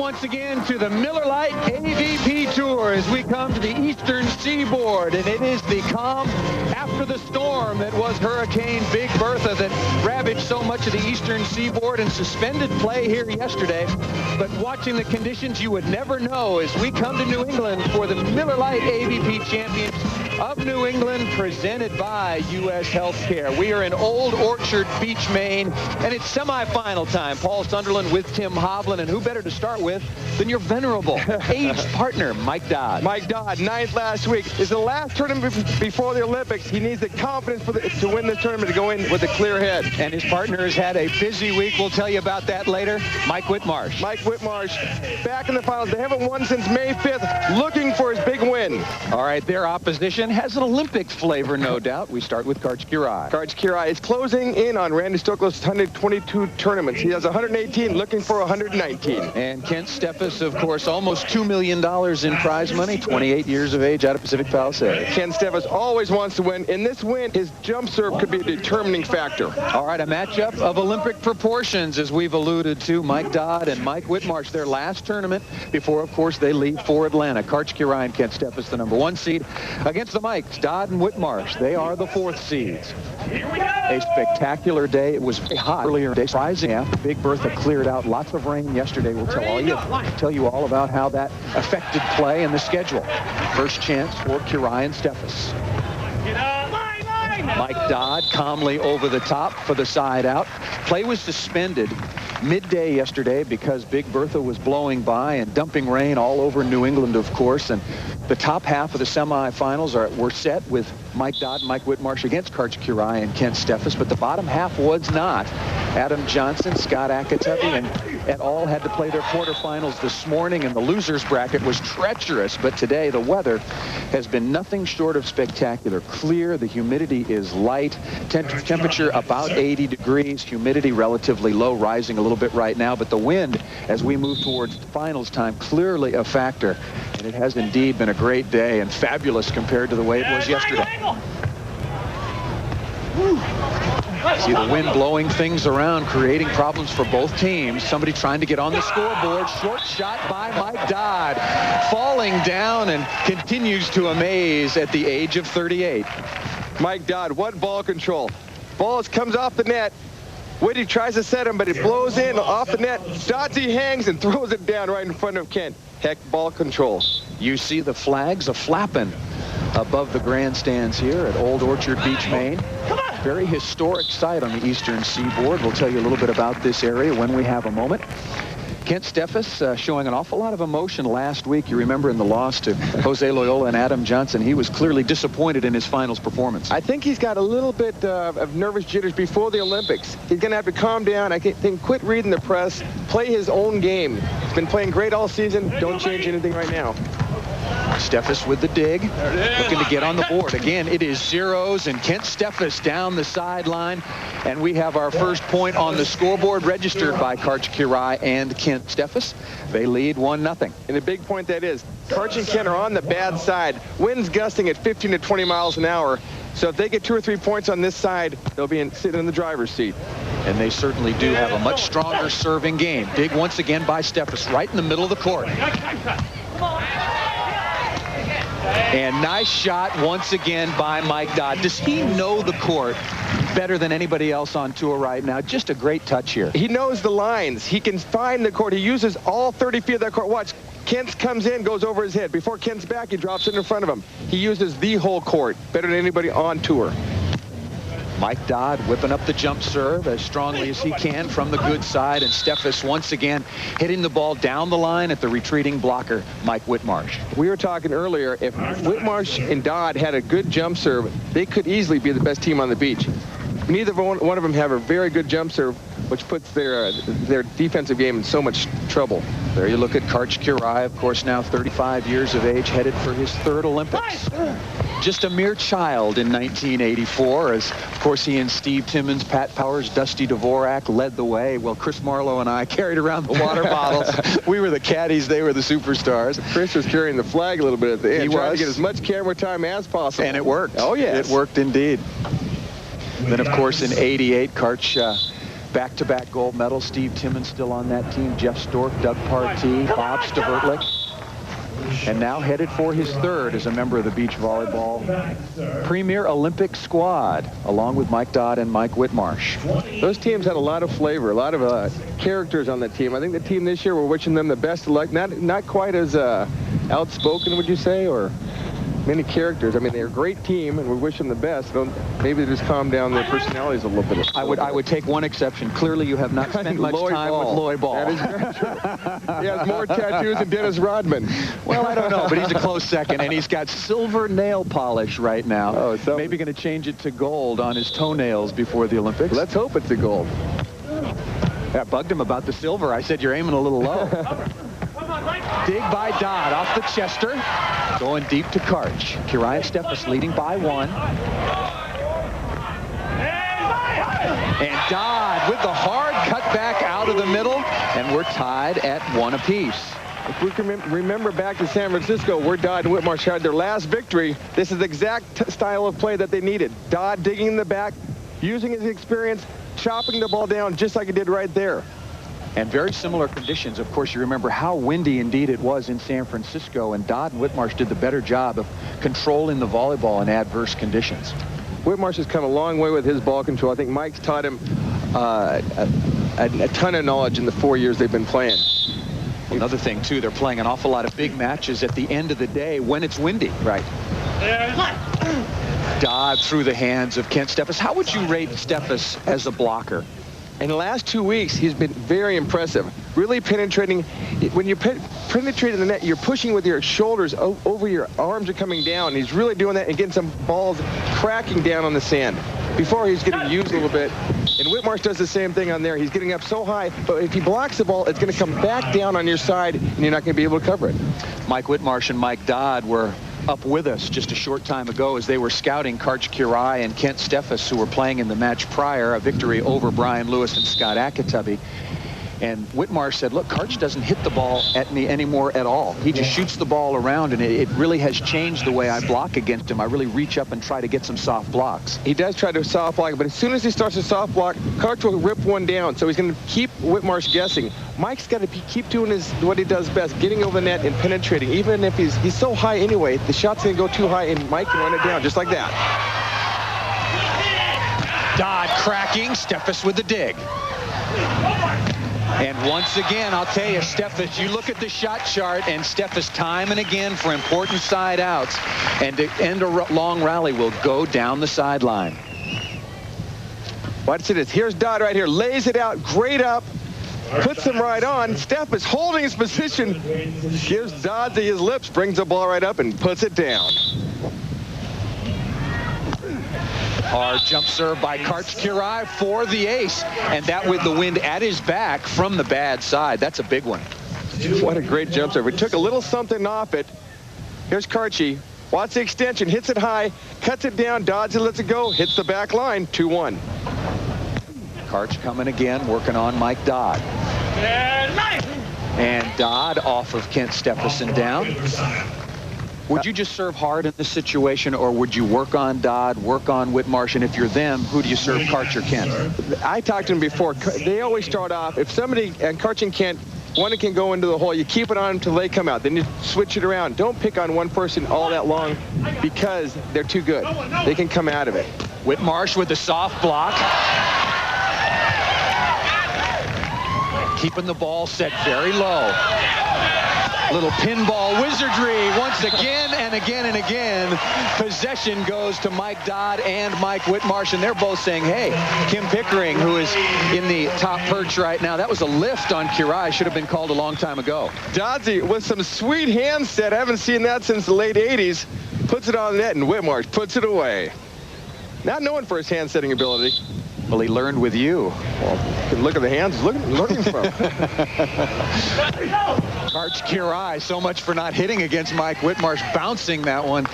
once again to the Miller Lite AVP Tour as we come to the eastern seaboard, and it is the calm after the storm that was Hurricane Big Bertha that ravaged so much of the eastern seaboard and suspended play here yesterday. But watching the conditions, you would never know as we come to New England for the Miller Lite AVP Champions of New England, presented by U.S. Healthcare. We are in Old Orchard Beach, Maine, and it's semifinal time. Paul Sunderland with Tim Hovland, and who better to start with than your venerable aged partner, Mike Dodd. Mike Dodd, 9th last week. Is the last tournament before the Olympics. He needs the confidence to win this tournament, to go in with a clear head. And his partner has had a busy week. We'll tell you about that later. Mike Whitmarsh. Mike Whitmarsh, back in the finals. They haven't won since May 5th, looking for his big win. All right, their opposition has an Olympic flavor, no doubt. We start with Karch Kiraly. Karch Kiraly is closing in on Randy Stoklos' 122 tournaments. He has 118, looking for 119. And Kent Steffes, of course, almost $2 million in prize money, 28 years of age, out of Pacific Palisades. Kent Steffes always wants to win. In this win, his jump serve could be a determining factor. All right, a matchup of Olympic proportions, as we've alluded to. Mike Dodd and Mike Whitmarsh, their last tournament before, of course, they leave for Atlanta. Karch Kiraly and Kent Steffes, the #1 seed, against the Mikes, Dodd and Whitmarsh. They are the 4th seeds. A spectacular day. It was very hot earlier today. Surprising after Big Bertha cleared out. Lots of rain yesterday. We'll tell you all about how that affected play and the schedule. First chance for Kiraly and Steffes. Mike Dodd calmly over the top for the side out. Play was suspended midday yesterday because Big Bertha was blowing by and dumping rain all over New England, of course. And the top half of the semifinals were set with Mike Dodd and Mike Whitmarsh against Karch Kiraly and Kent Steffes, but the bottom half was not. Adam Johnson, Scott Akatubby, and et al. Had to play their quarterfinals this morning, and the losers bracket was treacherous. But today, the weather has been nothing short of spectacular. Clear, the humidity is light, temperature about 80 degrees, humidity relatively low, rising a little bit right now, but the wind, as we move towards finals time, clearly a factor. And it has indeed been a great day and fabulous compared to the way it was yesterday. See the wind blowing things around, creating problems for both teams. Somebody trying to get on the scoreboard. Short shot by Mike Dodd. Falling down and continues to amaze at the age of 38. Mike Dodd, what ball control. Ball comes off the net. Whitty tries to set him, but it blows in off the net. Dodgy hangs and throws it down right in front of Kent. Heck, ball control. You see the flags a-flapping above the grandstands here at Old Orchard Beach, Maine. Very historic site on the eastern seaboard. We'll tell you a little bit about this area when we have a moment. Kent Steffes showing an awful lot of emotion last week. You remember in the loss to Jose Loyola and Adam Johnson, he was clearly disappointed in his finals performance. I think he's got a little bit of nervous jitters before the Olympics. He's going to have to calm down. I think quit reading the press, play his own game. He's been playing great all season. Don't change anything right now. Steffes with the dig, looking to get on the board. Again, it is zeros, and Kent Steffes down the sideline. And we have our first point on the scoreboard registered by Karch Kiraly and Kent Steffes. They lead 1-0. And a big point that is, Karch and Kent are on the bad side. Winds gusting at 15 to 20 miles an hour. So if they get 2 or 3 points on this side, they'll be sitting in the driver's seat. And they certainly do have a much stronger serving game. Dig once again by Steffes, right in the middle of the court. And nice shot once again by Mike Dodd. Does he know the court better than anybody else on tour right now? Just a great touch here. He knows the lines. He can find the court. He uses all 30 feet of that court. Watch, Kent comes in, goes over his head. Before Kent's back, he drops it in front of him. He uses the whole court better than anybody on tour. Mike Dodd whipping up the jump serve as strongly as he can from the good side, and Steffes once again hitting the ball down the line at the retreating blocker, Mike Whitmarsh. We were talking earlier, if Whitmarsh and Dodd had a good jump serve, they could easily be the best team on the beach. Neither one of them have a very good jump serve, which puts their defensive game in so much trouble. There you look at Karch Kiraly, of course, now 35 years of age, headed for his 3rd Olympics. Just a mere child in 1984, as, of course, he and Steve Timmons, Pat Powers, Dusty Dvorak led the way. Well, Chris Marlowe and I carried around the water bottles. We were the caddies. They were the superstars. Chris was carrying the flag a little bit at the end. He trying was. to get as much camera time as possible. And it worked. Oh, yes. It worked indeed. Then, of course, in '88, Karch back-to-back gold medals. Steve Timmons still on that team. Jeff Stork, Doug Partee, Bob Stavertlich. And now headed for his third as a member of the beach volleyball Premier Olympic squad, along with Mike Dodd and Mike Whitmarsh. Those teams had a lot of flavor, a lot of characters on that team. I think the team this year, we're wishing them the best of luck. Not quite as outspoken, would you say, or many characters. I mean, they're a great team, and we wish them the best. Maybe they just calm down their personalities a little bit. I would take one exception. Clearly, you have not spent much time with Lloyd Ball. That is very true. He has more tattoos than Dennis Rodman. Well, I don't know, but he's a close second, and he's got silver nail polish right now. Oh, so maybe going to change it to gold on his toenails before the Olympics. Let's hope it's a gold. I bugged him about the silver. I said, you're aiming a little low. Dig by Dodd off the Chester. Going deep to Karch. Kirai and Steffes leading by 1. And Dodd with the hard cutback out of the middle. And we're tied at 1 apiece. If we can remember back to San Francisco, where Dodd and Whitmarsh had their last victory, this is the exact style of play that they needed. Dodd digging in the back, using his experience, chopping the ball down just like he did right there. And very similar conditions. Of course, you remember how windy indeed it was in San Francisco, and Dodd and Whitmarsh did the better job of controlling the volleyball in adverse conditions. Whitmarsh has come a long way with his ball control. I think Mike's taught him a ton of knowledge in the 4 years they've been playing. Another thing, too, they're playing an awful lot of big matches at the end of the day when it's windy. Right. Dodd through the hands of Kent Steffes. How would you rate Steffes as a blocker? In the last 2 weeks, he's been very impressive. Really penetrating. When you penetrate in the net, you're pushing with your shoulders over, your arms are coming down. He's really doing that and getting some balls cracking down on the sand. Before, he's getting used a little bit. And Whitmarsh does the same thing on there. He's getting up so high, but if he blocks the ball, it's going to come back down on your side, and you're not going to be able to cover it. Mike Whitmarsh and Mike Dodd were up with us just a short time ago as they were scouting Karch Kirai and Kent Steffes, who were playing in the match prior, a victory over Brian Lewis and Scott Akatubby. And Whitmarsh said, look, Karch doesn't hit the ball at me anymore at all. He just shoots the ball around, and it really has changed the way I block against him. I really reach up and try to get some soft blocks. He does try to soft block, but as soon as he starts to soft block, Karch will rip one down. So he's going to keep Whitmarsh guessing. Mike's got to keep doing what he does best, getting over the net and penetrating. Even if he's so high anyway, the shot's going to go too high, and Mike can run it down just like that. Dodd cracking, Steffes with the dig. And once again, I'll tell you, Steffes, you look at the shot chart, and Steffes time and again for important side outs, and to end a long rally will go down the sideline. Watch this. Here's Dodd right here. Lays it out, great up, puts him right on. Steffes holding his position, gives Dodd to his lips, brings the ball right up and puts it down. Hard jump serve by Karch Kirai for the ace, and that with the wind at his back from the bad side. That's a big one. What a great jump serve. It took a little something off it. Here's Karchy. Watch the extension, hits it high, cuts it down, dodges it, lets it go, hits the back line, 2-1. Karch coming again, working on Mike Dodd. And Dodd off of Kent Steffes and down. Would you just serve hard in this situation, or would you work on Dodd, work on Whitmarsh, and if you're them, who do you serve, Karch or Kent? I talked to them before. They always start off, if somebody, and Karch and Kent, one can go into the hole, you keep it on until they come out. Then you switch it around. Don't pick on one person all that long because they're too good. They can come out of it. Whitmarsh with the soft block. Keeping the ball set very low. Little pinball wizardry once again and again and again. Possession goes to Mike Dodd and Mike Whitmarsh, and they're both saying, hey, Kim Pickering, who is in the top perch right now, that was a lift on Kirai. Should have been called a long time ago. Doddsy with some sweet hand set. I haven't seen that since the late 80s. Puts it on the net, and Whitmarsh puts it away. Not known for his hand setting ability. Well, he learned with you. Well, you can look at the hands he's learning from. Karch Kirai, so much for not hitting against Mike Whitmarsh, bouncing that one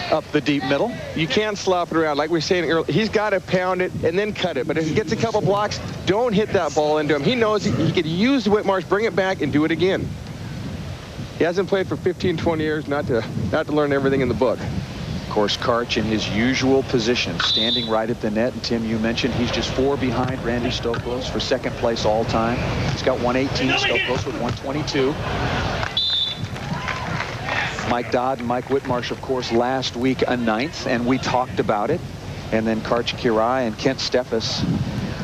up the deep middle. You can't slop it around. Like we were saying earlier, he's got to pound it and then cut it. But if he gets a couple blocks, don't hit that ball into him. He knows he could use Whitmarsh, bring it back, and do it again. He hasn't played for 15, 20 years, not to learn everything in the book. Of course, Karch in his usual position, standing right at the net. And Tim, you mentioned he's just 4 behind Randy Stoklos for second place all time. He's got 118, Stoklos with 122. Mike Dodd and Mike Whitmarsh, of course, last week a 9th, and we talked about it. And then Karch Kiraly and Kent Steffes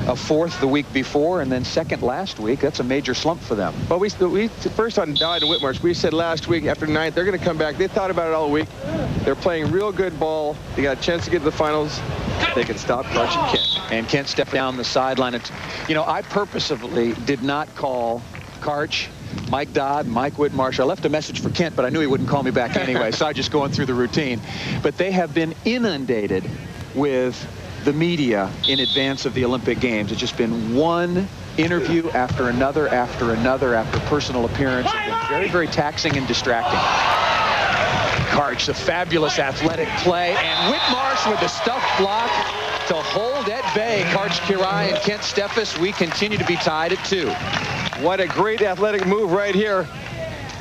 a 4th the week before, and then 2nd last week. That's a major slump for them. Well, we first on Dodd and Whitmarsh, we said last week after 9th, they're going to come back. They thought about it all week. They're playing real good ball. They got a chance to get to the finals. They can stop Karch and Kent. And Kent stepped down the sideline. You know, I purposefully did not call Karch, Mike Dodd, Mike Whitmarsh. I left a message for Kent, but I knew he wouldn't call me back anyway, so I just going through the routine. But they have been inundated with the media in advance of the Olympic Games. It's just been one interview after another, after personal appearance. It's been very, very taxing and distracting. Karch, a fabulous athletic play, and Whitmarsh with the stuffed block to hold at bay Karch Kiraly and Kent Steffes. We continue to be tied at 2. What a great athletic move right here.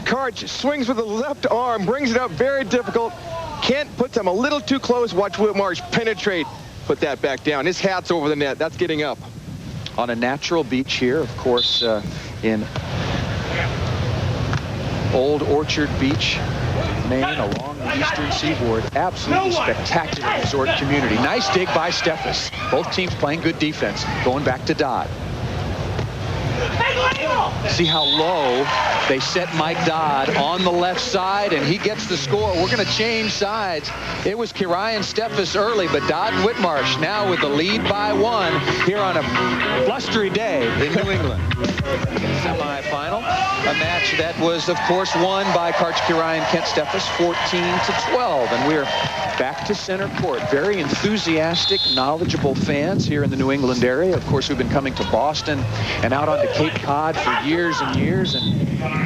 Karch swings with the left arm, brings it up, very difficult. Kent puts him a little too close. Watch Whitmarsh penetrate, put that back down. His hat's over the net. That's getting up. On a natural beach here, of course, in Old Orchard Beach, Maine, along the eastern seaboard. Absolutely spectacular resort community. Nice dig by Steffes. Both teams playing good defense. Going back to Dodd. See how low they set Mike Dodd on the left side, and he gets the score. We're going to change sides. It was Kiraly and Steffes early, but Dodd and Whitmarsh now with the lead by 1 here on a blustery day in New England. Semifinal, a match that was, of course, won by Karch Kiraly and Kent Steffes 14-12, and we're back to center court. Very enthusiastic, knowledgeable fans here in the New England area. Of course, we've been coming to Boston and out onto Cape Cod for years and years, and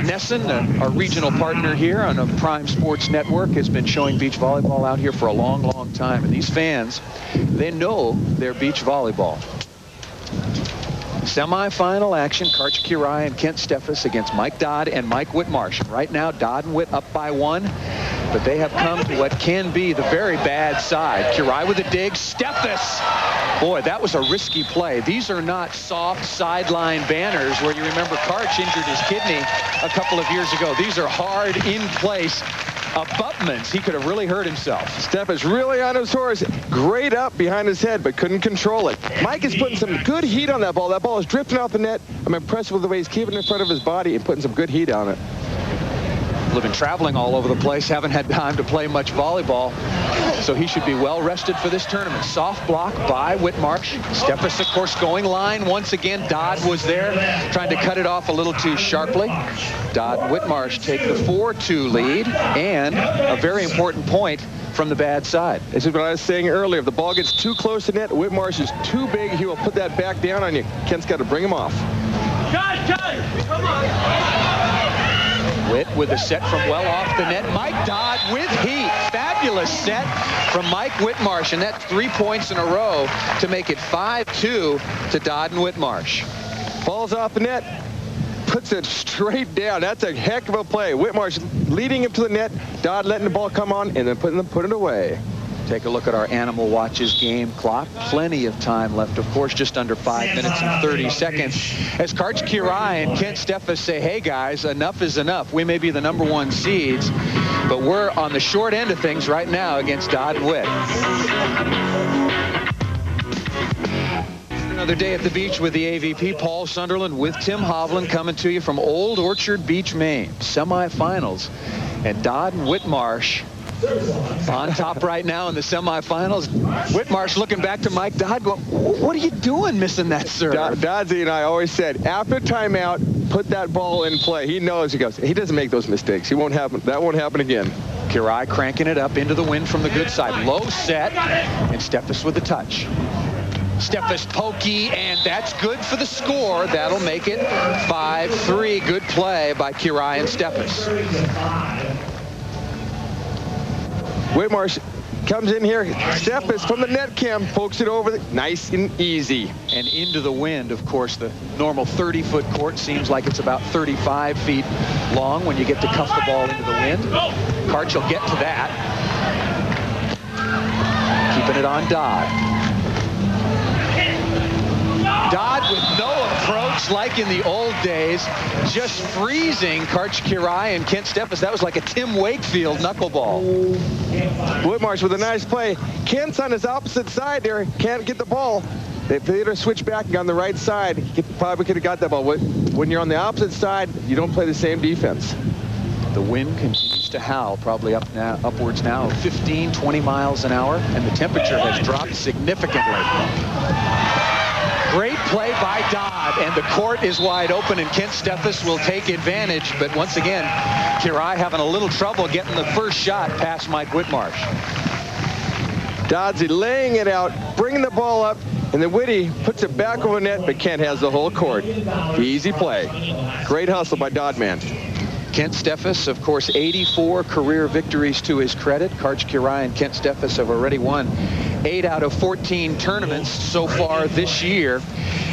Nesson, our regional partner here on a Prime Sports Network, has been showing beach volleyball out here for a long, long time. And these fans, they know their beach volleyball. Semi-final action, Karch Kiraly and Kent Steffes against Mike Dodd and Mike Whitmarsh. And right now, Dodd and Whit up by 1, but they have come to what can be the very bad side. Kiraly with a dig, Steffes. Boy, that was a risky play. These are not soft sideline banners where you remember Karch injured his kidney a couple of years ago. These are hard in-place abutments. He could have really hurt himself. Steffes really on his horse. Great up behind his head, but couldn't control it. Mike is putting some good heat on that ball. That ball is drifting off the net. I'm impressed with the way he's keeping it in front of his body and putting some good heat on it. We've been traveling all over the place, haven't had time to play much volleyball, so he should be well rested for this tournament. Soft block by Whitmarsh. Steffes, of course, going line once again. Dodd was there, trying to cut it off a little too sharply. Dodd and Whitmarsh take the 4-2 lead, and a very important point from the bad side. This is what I was saying earlier. If the ball gets too close to net, Whitmarsh is too big. He will put that back down on you. Kent's got to bring him off. Come on. Whit with a set from well off the net. Mike Dodd with heat. Fabulous set from Mike Whitmarsh, and that's 3 points in a row to make it 5-2 to Dodd and Whitmarsh. Ball's off the net, puts it straight down. That's a heck of a play. Whitmarsh leading him to the net, Dodd letting the ball come on, and then put it away. Take a look at our Animal Watches game clock. Plenty of time left, of course, just under 5 minutes and 30 seconds. As Karch Kiraly and Kent Steffes say, hey guys, enough is enough. We may be the #1 seeds, but we're on the short end of things right now against Dodd and Whit. Another day at the beach with the AVP. Paul Sunderland with Tim Hovland coming to you from Old Orchard Beach, Maine. Semifinals, and Dodd and Whitmarsh on top right now in the semifinals. Whitmarsh looking back to Mike Dodd going, what are you doing missing that serve? Doddsy and I always said, after timeout, put that ball in play. He knows. He goes, he doesn't make those mistakes. That won't happen again. Kiraly cranking it up into the wind from the good side. Low set, and Steffes with the touch. Steffes pokey, and that's good for the score. That'll make it 5-3. Good play by Kiraly and Steffes. Whitmarsh comes in here. Steffes from the net cam pokes it over. Nice and easy. And into the wind, of course. The normal 30-foot court seems like it's about 35 feet long when you get to cuff the ball into the wind. Karch will get to that. keeping it on Dodd. Dodd with no approach like in the old days, just freezing Karch Kirai and Kent Steffes. That was like a Tim Wakefield knuckleball. Whitmarsh with a nice play. Kent's on his opposite side there, can't get the ball. If they'd have switched back on the right side, he probably could have got that ball. When you're on the opposite side, you don't play the same defense. The wind continues to howl, probably upwards now, 15, 20 miles an hour, and the temperature has dropped significantly. Great play by Dodd, and the court is wide open, and Kent Steffes will take advantage. But once again, Kirai having a little trouble getting the first shot past Mike Whitmarsh. Doddsy laying it out, bringing the ball up, and then Whitty puts it back over net, but Kent has the whole court. Easy play. Great hustle by Dodd man. Kent Steffes, of course, 84 career victories to his credit. Karch Kirai and Kent Steffes have already won 8 out of 14 tournaments so far this year.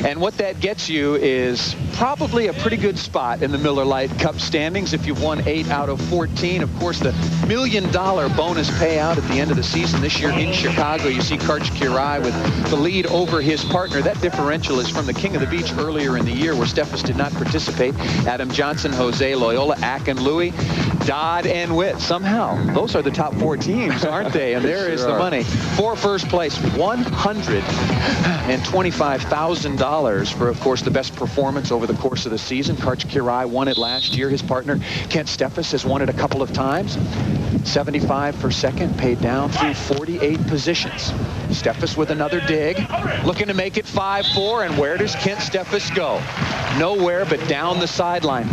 And what that gets you is probably a pretty good spot in the Miller Lite Cup standings if you've won 8 out of 14. Of course, the $1 million bonus payout at the end of the season this year in Chicago. You see Karch Kirai with the lead over his partner. That differential is from the King of the Beach earlier in the year where Steffes did not participate. Adam Johnson, Jose Loyola, Ack and Louie, Dodd and Witt. Somehow, those are the top 4 teams, aren't they? And there is the money. For first place, $125,000 for, of course, the best performance over the course of the season. Karch Kirai won it last year. His partner, Kent Steffes, has won it a couple of times. 75 for second, paid down through 48 positions. Steffes with another dig, looking to make it 5-4. And where does Kent Steffes go? Nowhere but down the sideline.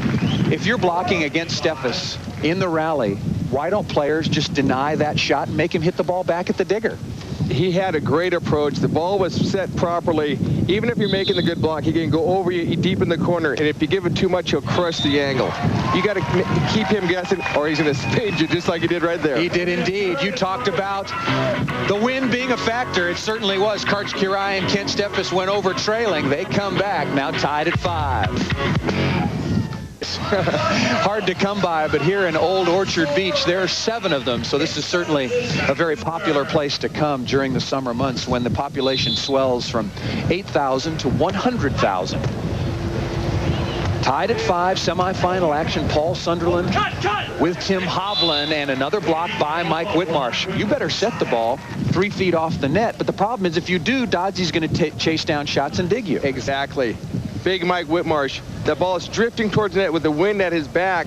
If you're blocking against Steffes in the rally, why don't players just deny that shot and make him hit the ball back at the digger? He had a great approach. The ball was set properly. Even if you're making the good block, he can go over you deep in the corner, and if you give it too much, he'll crush the angle. You got to keep him guessing, or he's going to spade you just like he did right there. He did indeed. You talked about the wind being a factor. It certainly was. Karch Kirai and Kent Steffes went over trailing. They come back, now tied at 5. Hard to come by, but here in Old Orchard Beach, there are 7 of them. So this is certainly a very popular place to come during the summer months when the population swells from 8,000 to 100,000. Tied at 5, semifinal action. Paul Sunderland with Tim Hovland, and another block by Mike Whitmarsh. You better set the ball 3 feet off the net, but the problem is if you do, Doddsy's going to chase down shots and dig you. Exactly. Big Mike Whitmarsh. The ball is drifting towards the net with the wind at his back.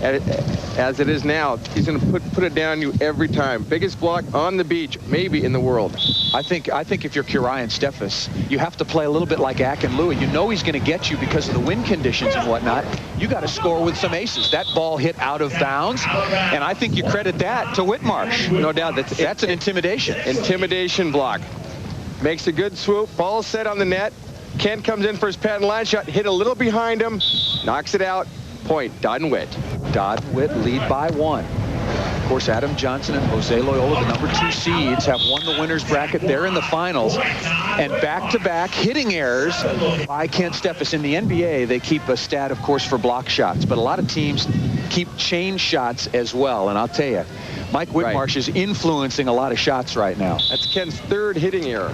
As it is now, he's going to put it down you every time. Biggest block on the beach, maybe in the world. I think if you're Kirai and Steffes, you have to play a little bit like Ack and Louie. You know he's going to get you because of the wind conditions and whatnot. You got to score with some aces. That ball hit out of bounds, and I think you credit that to Whitmarsh. No doubt. That's an intimidation. Intimidation block. Makes a good swoop. Ball set on the net. Kent comes in for his patent line shot, hit a little behind him, knocks it out. Point, Dodd and Whit. Dodd and Whit lead by 1. Of course, Adam Johnson and Jose Loyola, the number 2 seeds, have won the winner's bracket. They're in the finals. And back-to-back hitting errors by Kent Steffes. In the NBA, they keep a stat, of course, for block shots. But a lot of teams keep chain shots as well. And I'll tell you, Mike Whitmarsh is influencing a lot of shots right now. That's Kent's 3rd hitting error.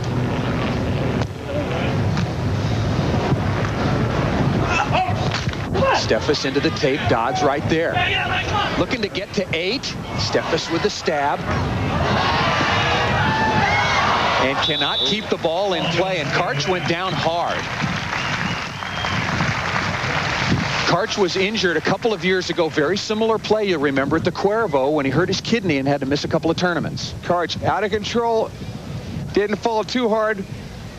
Steffes into the tape. Dodd's right there. Looking to get to 8. Steffes with the stab. And cannot keep the ball in play. And Karch went down hard. Karch was injured a couple of years ago. Very similar play, you remember, at the Cuervo when he hurt his kidney and had to miss a couple of tournaments. Karch out of control. Didn't fall too hard.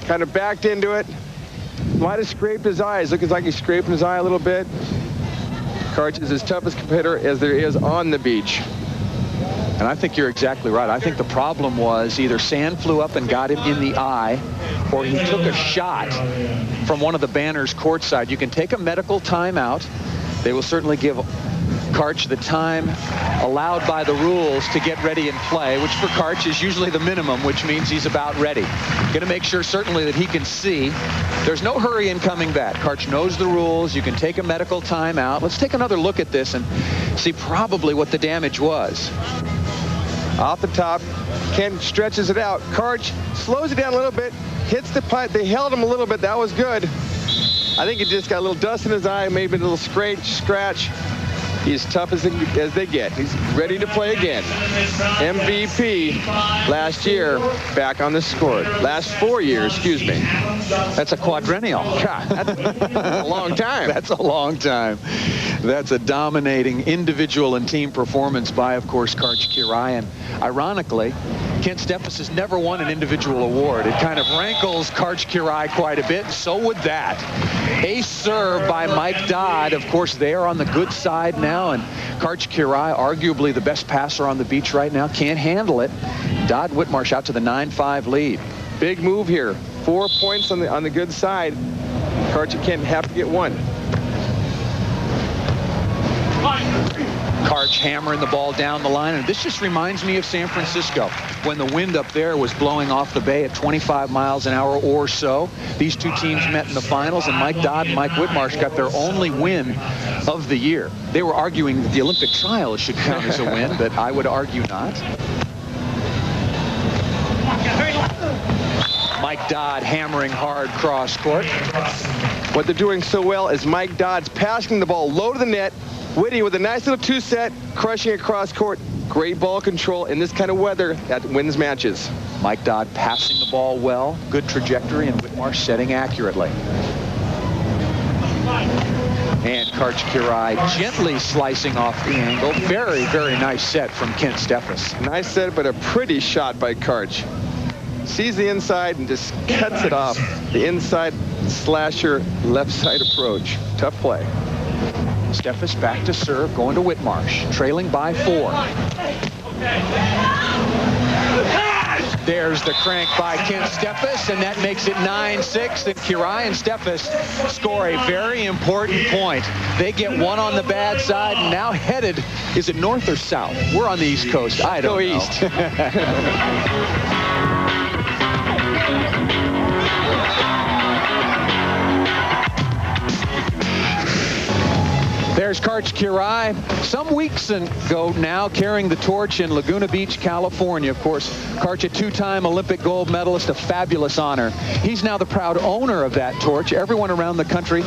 Kind of backed into it. Might have scraped his eyes. Looks like he's scraping his eye a little bit. Karch is his toughest competitor as there is on the beach. And I think you're exactly right. I think the problem was either sand flew up and got him in the eye, or he took a shot from one of the banners courtside. You can take a medical timeout. They will certainly give Karch the time allowed by the rules to get ready and play, which for Karch is usually the minimum, which means he's about ready. Going to make sure certainly that he can see. There's no hurry in coming back. Karch knows the rules. You can take a medical timeout. Let's take another look at this and see probably what the damage was. Off the top, Kent stretches it out. Karch slows it down a little bit, hits the putt. They held him a little bit. That was good. I think he just got a little dust in his eye, maybe a little scratch. He's tough as they get. He's ready to play again. MVP last year, back on the score. Last 4 years, excuse me. That's a quadrennial. God, that's a long time. That's a long time. That's a dominating individual and team performance by, of course, Karch Kiraly. And ironically, Kent Steffes has never won an individual award. It kind of rankles Karch Kiraly quite a bit, and so would that. Ace serve by Mike Dodd. Of course, they are on the good side now, and Karch Kiraly, arguably the best passer on the beach right now, can't handle it. Dodd Whitmarsh out to the 9-5 lead. Big move here. 4 points on the good side. Karch and Kent have to get one. Karch hammering the ball down the line, and this just reminds me of San Francisco when the wind up there was blowing off the bay at 25 miles an hour or so. These two teams met in the finals, and Mike Dodd and Mike Whitmarsh got their only win of the year. They were arguing that the Olympic trials should count as a win, but I would argue not. Mike Dodd hammering hard cross court. What they're doing so well is Mike Dodd's passing the ball low to the net. Whitty with a nice little two-set, crushing across court. Great ball control in this kind of weather that wins matches. Mike Dodd passing the ball well, good trajectory, and Whitmarsh setting accurately. And Karch Kiraly gently slicing off the angle. Very, very nice set from Kent Steffes. Nice set, but a pretty shot by Karch. Sees the inside and just cuts it off. The inside slasher, left side approach. Tough play. Steffes back to serve, going to Whitmarsh, trailing by 4. There's the crank by Kent Steffes, and that makes it 9-6. And Kiraly and Steffes score a very important point. They get one on the bad side, and now headed, is it north or south? We're on the East Coast. I don't know. East. There's Karch Kiraly, some weeks ago now, carrying the torch in Laguna Beach, California. Of course, Karch, a two-time Olympic gold medalist, a fabulous honor. He's now the proud owner of that torch. Everyone around the country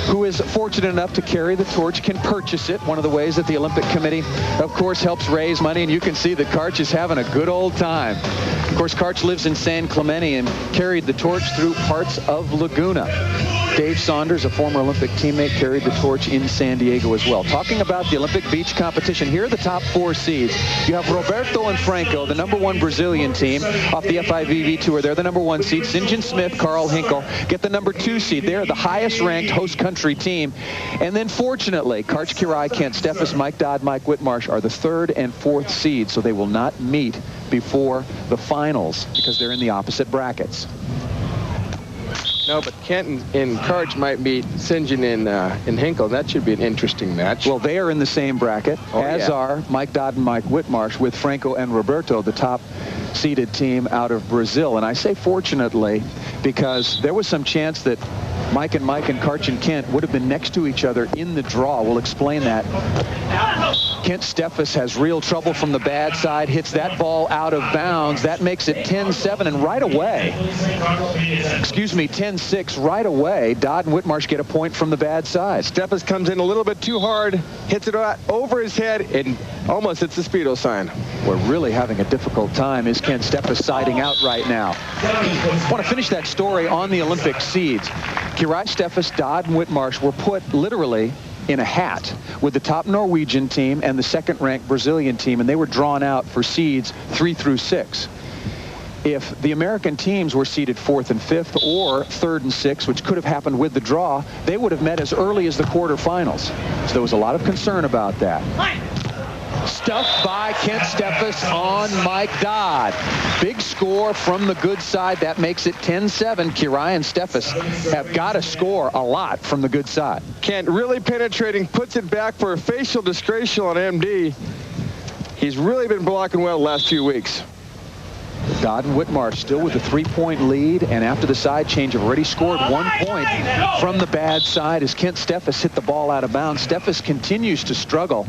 who is fortunate enough to carry the torch can purchase it. One of the ways that the Olympic Committee, of course, helps raise money, and you can see that Karch is having a good old time. Of course, Karch lives in San Clemente and carried the torch through parts of Laguna. Dave Saunders, a former Olympic teammate, carried the torch in San Diego as well. Talking about the Olympic beach competition, here are the top 4 seeds. You have Roberto and Franco, the #1 Brazilian team off the FIVB Tour. They're the #1 seed. St. John Smith, Carl Hinkle get the #2 seed. They're the highest ranked host country team. And then fortunately, Karch Kiraly, Kent Steffes, Mike Dodd, Mike Whitmarsh are the 3rd and 4th seeds, so they will not meet before the finals because they're in the opposite brackets. No, but Kent and Karch might meet St. John and Hinkle. That should be an interesting match. Well, they are in the same bracket, as are Mike Dodd and Mike Whitmarsh, with Franco and Roberto, the top seeded team out of Brazil. And I say fortunately because there was some chance that Mike and Karch and Kent would have been next to each other in the draw. We'll explain that. Kent Steffes has real trouble from the bad side, hits that ball out of bounds. That makes it 10-7, and right away, 10-6 right away, Dodd and Whitmarsh get a point from the bad side. Steffes comes in a little bit too hard, hits it over his head, and almost hits the Speedo sign. We're really having a difficult time. Is Kent Steffes siding out right now? I want to finish that story on the Olympic seeds. Kiraly, Steffes, Dodd, and Whitmarsh were put literally in a hat with the top Norwegian team and the 2nd-ranked Brazilian team, and they were drawn out for seeds 3 through 6. If the American teams were seeded 4th and 5th or 3rd and 6th, which could have happened with the draw, they would have met as early as the quarterfinals. So there was a lot of concern about that. Stuffed by Kent Steffes on Mike Dodd. Big score from the good side. That makes it 10-7. Kiraly and Steffes have got to score a lot from the good side. Kent really penetrating, puts it back for a facial disgrace on MD. He's really been blocking well the last few weeks. Dodd and Whitmarsh still with a 3-point lead, and after the side change have already scored 1 point from the bad side as Kent Steffes hit the ball out of bounds. Steffes continues to struggle.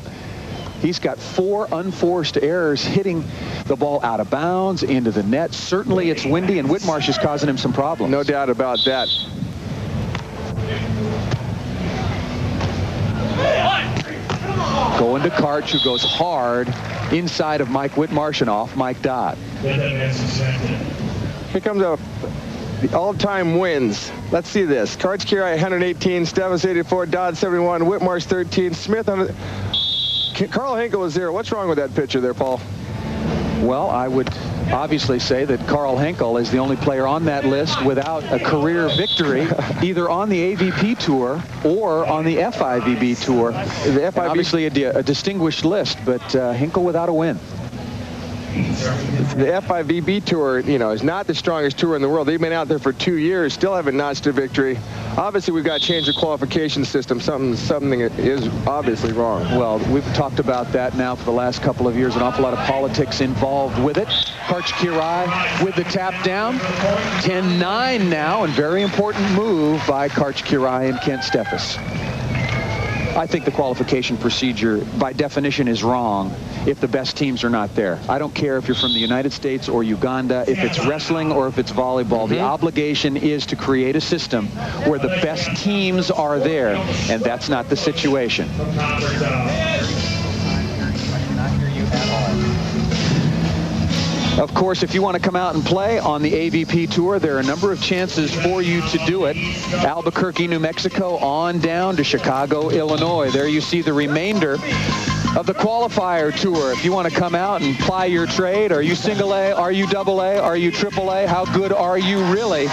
He's got 4 unforced errors, hitting the ball out of bounds, into the net. Certainly it's windy, and Whitmarsh is causing him some problems. No doubt about that. Going to Karch, who goes hard inside of Mike Whitmarsh and off Mike Dodd. Here comes the all-time wins. Let's see this. Karch Kiraly 118, Steffes 84, Dodd 71, Whitmarsh 13, Smith 100. Carl Hinkle is there. What's wrong with that picture there, Paul? Well, I would obviously say that Carl Hinkle is the only player on that list without a career victory, either on the AVP Tour or on the FIVB Tour. The FIVB, obviously a distinguished list, but Hinkle without a win. The FIVB Tour, you know, is not the strongest tour in the world. They've been out there for 2 years, still haven't notched a victory. Obviously, we've got to change the qualification system. Something is obviously wrong. Well, we've talked about that now for the last couple of years. An awful lot of politics involved with it. Karch Kiraly with the tap down. 10-9 now, and very important move by Karch Kiraly and Kent Steffes. I think the qualification procedure, by definition, is wrong if the best teams are not there. I don't care if you're from the United States or Uganda, if it's wrestling or if it's volleyball. The obligation is to create a system where the best teams are there, and that's not the situation. Of course, if you want to come out and play on the AVP Tour, there are a number of chances for you to do it. Albuquerque, New Mexico, on down to Chicago, Illinois. There you see the remainder of the qualifier tour. If you want to come out and ply your trade, are you single A, are you double A, are you triple A, how good are you really?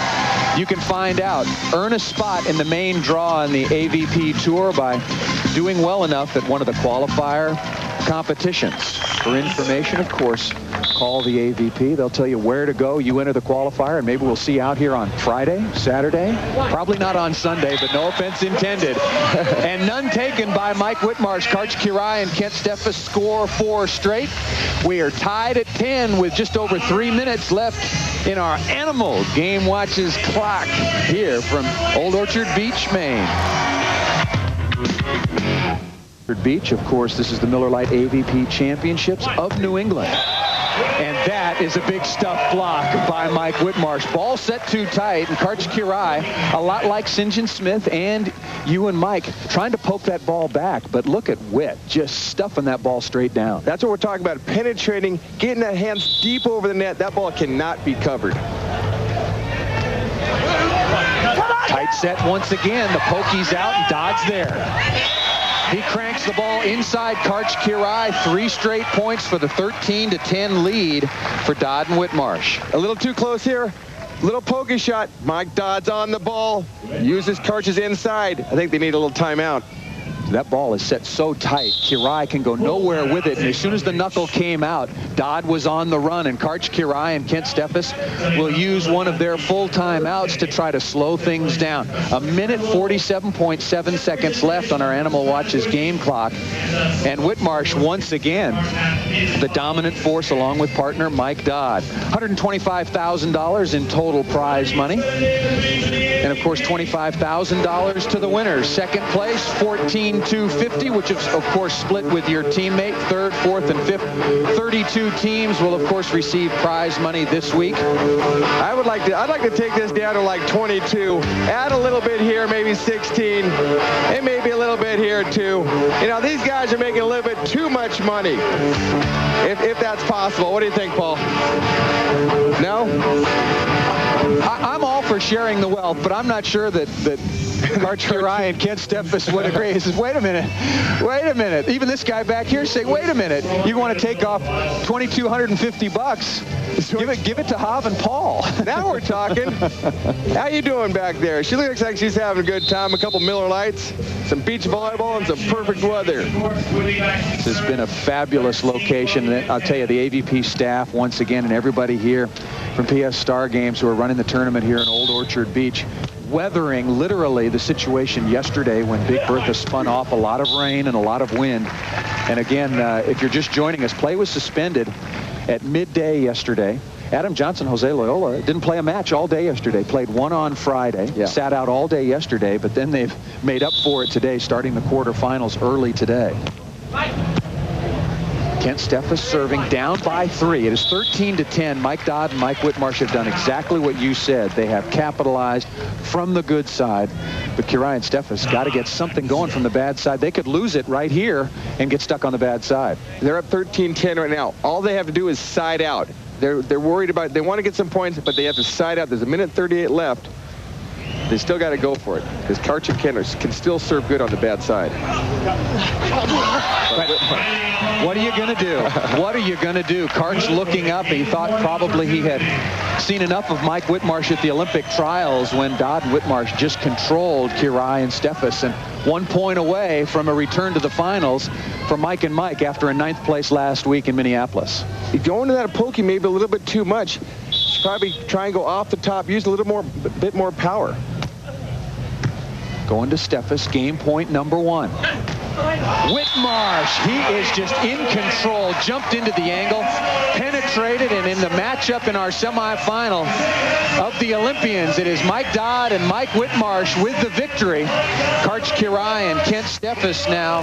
You can find out. Earn a spot in the main draw on the AVP Tour by doing well enough at one of the qualifier competitions. For information, of course, call the AVP. They'll tell you where to go. You enter the qualifier, and maybe we'll see you out here on Friday, Saturday. Probably not on Sunday, but no offense intended. And none taken by Mike Whitmarsh. Karch Kiraly and Kent Steffes score 4 straight. We are tied at 10 with just over 3 minutes left in our Animal Game Watches clock here from Old Orchard Beach, Maine. Beach, of course, this is the Miller Lite AVP Championships of New England. And that is a big stuff block by Mike Whitmarsh. Ball set too tight, and Karch Kiraly, a lot like St. John Smith and you and Mike, trying to poke that ball back. But look at Whit, just stuffing that ball straight down. That's what we're talking about, penetrating, getting that hands deep over the net. That ball cannot be covered. Tight set once again. The pokey's out, and Dodd's there. He cranks the ball inside Karch Kiraly. 3 straight points for the 13-10 lead for Dodd and Whitmarsh. A little too close here. Little pokey shot. Mike Dodd's on the ball. Uses Karch's inside. I think they need a little timeout. That ball is set so tight, Kiraly can go nowhere with it. And as soon as the knuckle came out, Dodd was on the run, and Karch Kiraly and Kent Steffes will use one of their full timeouts to try to slow things down. 1:47.7 seconds left on our Animal Watches game clock. And Whitmarsh, once again, the dominant force along with partner Mike Dodd. $125,000 in total prize money. And of course, $25,000 to the winners. Second place, $14,250, which is of course split with your teammate. Third, fourth, and fifth. 32 teams will of course receive prize money this week. I'd like to take this down to like 22. Add a little bit here, maybe 16, and maybe a little bit here too. You know, these guys are making a little bit too much money. If that's possible. What do you think, Paul? No? I'm all for sharing the wealth, but I'm not sure that Karch Kiraly and Kent Steffes would agree. He says, wait a minute. Even this guy back here saying, wait a minute. You want to take off $2,250? Give it to Hav and Paul. Now we're talking. How you doing back there? She looks like she's having a good time. A couple Miller Lights, some beach volleyball, and some perfect weather. This has been a fabulous location. I'll tell you, the AVP staff, once again, and everybody here from PS Star Games who are running the tournament here in Old Orchard Beach, weathering literally the situation yesterday when Big Bertha spun off a lot of rain and a lot of wind. And again, if you're just joining us, play was suspended at midday yesterday. Adam Johnson, Jose Loyola didn't play a match all day yesterday. Played one on Friday, sat out all day yesterday, but then they've made up for it today, starting the quarterfinals early today. Kent Steffes serving down by 3. It is 13-10. Mike Dodd and Mike Whitmarsh have done exactly what you said. They have capitalized from the good side. But Kirian Steffes got to get something going from the bad side. They could lose it right here and get stuck on the bad side. They're up 13-10 right now. All they have to do is side out. They're worried about, they want to get some points, but they have to side out. There's 1:38 left. They still got to go for it because Karch and Kent can still serve good on the bad side. What are you going to do? What are you going to do? Karch looking up. He thought probably he had seen enough of Mike Whitmarsh at the Olympic trials when Dodd and Whitmarsh just controlled Kirian Steffes, and 1 point away from a return to the finals for Mike and Mike after a 9th place last week in Minneapolis. Going to that pokey maybe a little bit too much. Should probably try and go off the top, use a little more, bit more power. Going to Steffes, game point number 1. Whitmarsh, he is just in control, jumped into the angle, penetrated, and in the matchup in our semifinal of the Olympians, it is Mike Dodd and Mike Whitmarsh with the victory. Karch Kirian, Kent Steffes now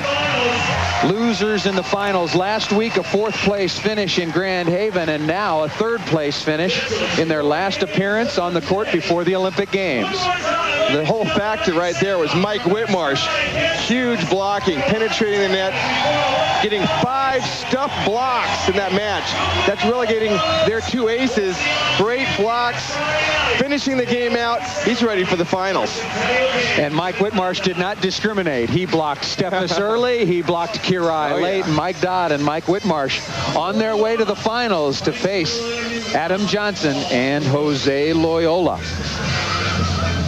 losers in the finals. Last week a 4th place finish in Grand Haven, and now a 3rd place finish in their last appearance on the court before the Olympic Games. The whole factor right there was Mike Whitmarsh. Huge blocking, penetrating the net, getting 5 stuffed blocks in that match. That's relegating their 2 aces. Great blocks, finishing the game out. He's ready for the finals. And Mike Whitmarsh did not discriminate. He blocked Steffes early, he blocked Kirian late, and Mike Dodd and Mike Whitmarsh on their way to the finals to face Adam Johnson and Jose Loyola.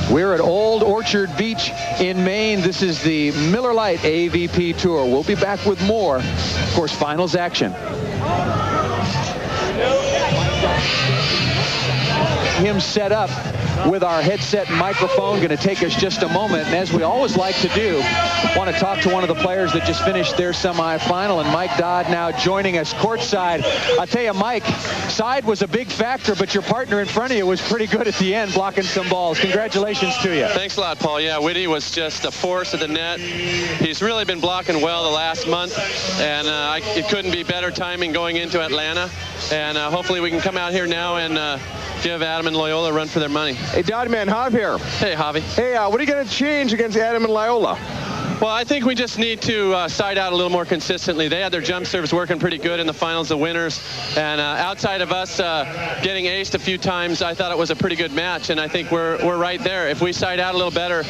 We're at Old Orchard Beach in Maine. This is the Miller Lite AVP Tour. We'll be back with more, of course, finals action. Him set up with our headset and microphone. Going to take us just a moment, and as we always like to do, want to talk to one of the players that just finished their semifinal, and Mike Dodd now joining us courtside. I tell you, Mike, side was a big factor, but your partner in front of you was pretty good at the end, blocking some balls. Congratulations to you. Thanks a lot, Paul. Yeah, Whitty was just a force at the net. He's really been blocking well the last month, and it couldn't be better timing going into Atlanta. And hopefully we can come out here now and give Adam and Loyola a run for their money. Hey, Dodd man, Jav here. Hey, Javi. Hey, what are you going to change against Adam and Loyola? Well, I think we just need to side out a little more consistently. They had their jump serves working pretty good in the finals, the winners. And outside of us getting aced a few times, I thought it was a pretty good match. And I think we're right there. If we side out a little better,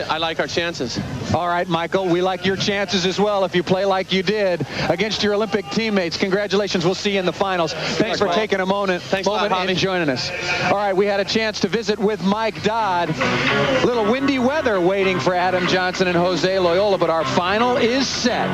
I like our chances. All right, Michael, we like your chances as well if you play like you did against your Olympic teammates. Congratulations. We'll see you in the finals. Thanks for taking a moment and joining us. All right, we had a chance to visit with Mike Dodd. A little windy weather waiting for Adam Johnson and Jose Loyola, but our final is set.